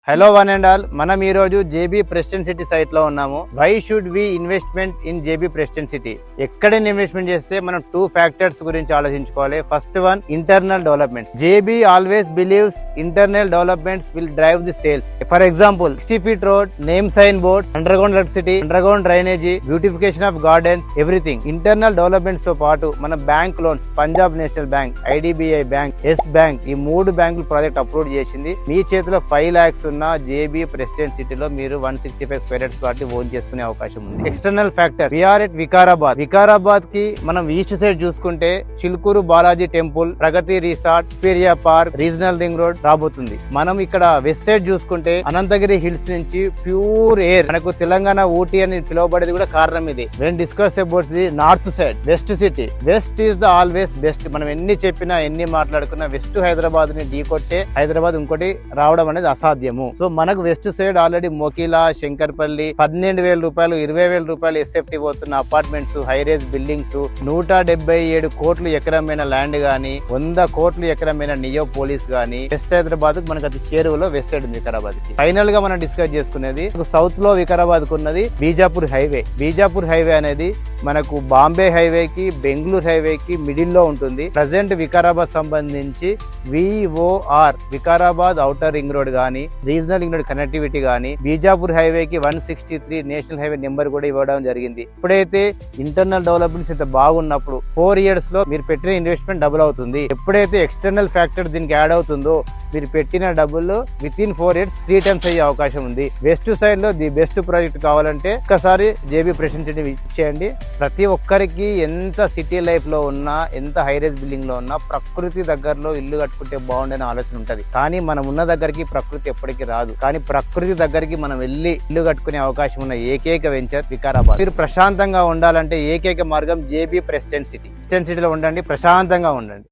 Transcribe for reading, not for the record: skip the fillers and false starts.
Hello one and all, మనం ఈ రోజు జేబీ ప్రెస్టన్ సిటీ సైట్ లో ఉన్నాము. Why should we investment in JB Preston city? ఎక్కడ ఇన్వెస్ట్మెంట్ చేస్తే మనం 2 ఫ్యాక్టర్స్ గురించి ఆలోచించుకోవాలి. First one, internal developments. JB always believes internal developments will drive the sales. For example 60 feet road, name sign boards, underground electricity, underground drainage, beautification of gardens, everything. Internal developments తో పాటు మన bank loans, Punjab National Bank, IDBI Bank, Yes Bank, ఈ 3 బ్యాంకులు project approve చేసింది. మీ చేతిలో 5 lakhs ఉన్న JB president సిటీలో మీరు 165 square యార్డ్స్ ప్లాట్ ఓన్ చేసుకునే అవకాశం ఉంది. External factor, we're at Vikarabad. Vikarabad కి మనం ఈస్ట్ సైడ్ చూసుకుంటే Chilkur Balaji temple, Pragati resort, Experium park, regional ring road రాబోతుంది. మనం ఇక్కడ వెస్ట్ సైడ్ చూసుకుంటే అనంతగిరి హిల్స్ నుంచి ప్యూర్ ఎయిర్, మనకు తెలంగాణ ఊటీ అని పిలువబడేది కూడా కారణం ఇది. When discuss about the north side, west city, west is the always best. మనం ఎన్ని చెప్పినా ఎన్ని మాట్లాడుకున్నా వెస్ట్ హైదరాబాద్ ని ఢీకొట్టే హైదరాబాద్ ఇంకోటి రావడం అనేది అసాధ్యము. సో మనకు west side already Mokila, Shankarpalli 12,000 రూపాయలు, 20,000 రూపాయలు ఎస్ఎఫ్టీ పోతున్న అపార్ట్మెంట్స్, హైరేజ్ బిల్డింగ్స్, 177 కోట్లు ఎకరమైన ల్యాండ్ గానీ, 100 కోట్లు ఎకరమైన నియో పోలీస్ గానీ వెస్ట్ హైదరాబాద్ మనకు అది చేరువలో వెస్ట్ సైడ్ ఉంది వికారాబాద్ కి. ఫైనల్ గా మనం డిస్కస్ చేసుకునేది సౌత్ లో వికారాబాద్ కు ఉన్నది బీజాపూర్ హైవే. బీజాపూర్ హైవే అనేది మనకు బాంబే హైవే కి, బెంగళూరు హైవే కి మిడిల్ లో ఉంటుంది. ప్రజెంట్ వికారాబాద్ సంబంధించి VOR, Vikarabad outer ring road గానీ, రీజనల్ రింగ్ రోడ్ కనెక్టివిటీ గానీ, బీజాపూర్ హైవే కి 163 నేషనల్ హైవే నెంబర్ కూడా ఇవ్వడం జరిగింది. ఇప్పుడైతే ఇంటర్నల్ డెవలప్మెంట్స్ ఇంత బాగున్నప్పుడు 4 years లో మీరు పెట్టిన ఇన్వెస్ట్మెంట్ డబుల్ అవుతుంది. ఎప్పుడైతే ఎక్స్టర్నల్ ఫ్యాక్టర్ దీనికి యాడ్ అవుతుందో మీరు పెట్టిన డబ్బులు విత్ ఇన్ 4 years 3 times అయ్యే అవకాశం ఉంది. వెస్ట్ సైడ్ లో ది బెస్ట్ ప్రాజెక్ట్ కావాలంటే ఒక్కసారి జేబీ ప్రెసిడెంట్ సిటీ ఇచ్చేయండి. ప్రతి ఒక్కరికి ఎంత సిటీ లైఫ్ లో ఉన్నా, ఎంత హైరేజ్ బిల్డింగ్ లో ఉన్నా, ప్రకృతి దగ్గరలో ఇల్లు కట్టుకుంటే బాగుండని ఆలోచన ఉంటది. కానీ మనం ఉన్న దగ్గరికి ప్రకృతి ఎప్పటికీ రాదు. కానీ ప్రకృతి దగ్గరికి మనం వెళ్ళి ఇల్లు కట్టుకునే అవకాశం ఉన్న ఏకైక వెంచర్ వికారాబాద్. మీరు ప్రశాంతంగా ఉండాలంటే ఏకైక మార్గం జేబీ ప్రెసిడెంట్ సిటీ. ప్రెసిడెంట్ సిటీలో ఉండండి, ప్రశాంతంగా ఉండండి.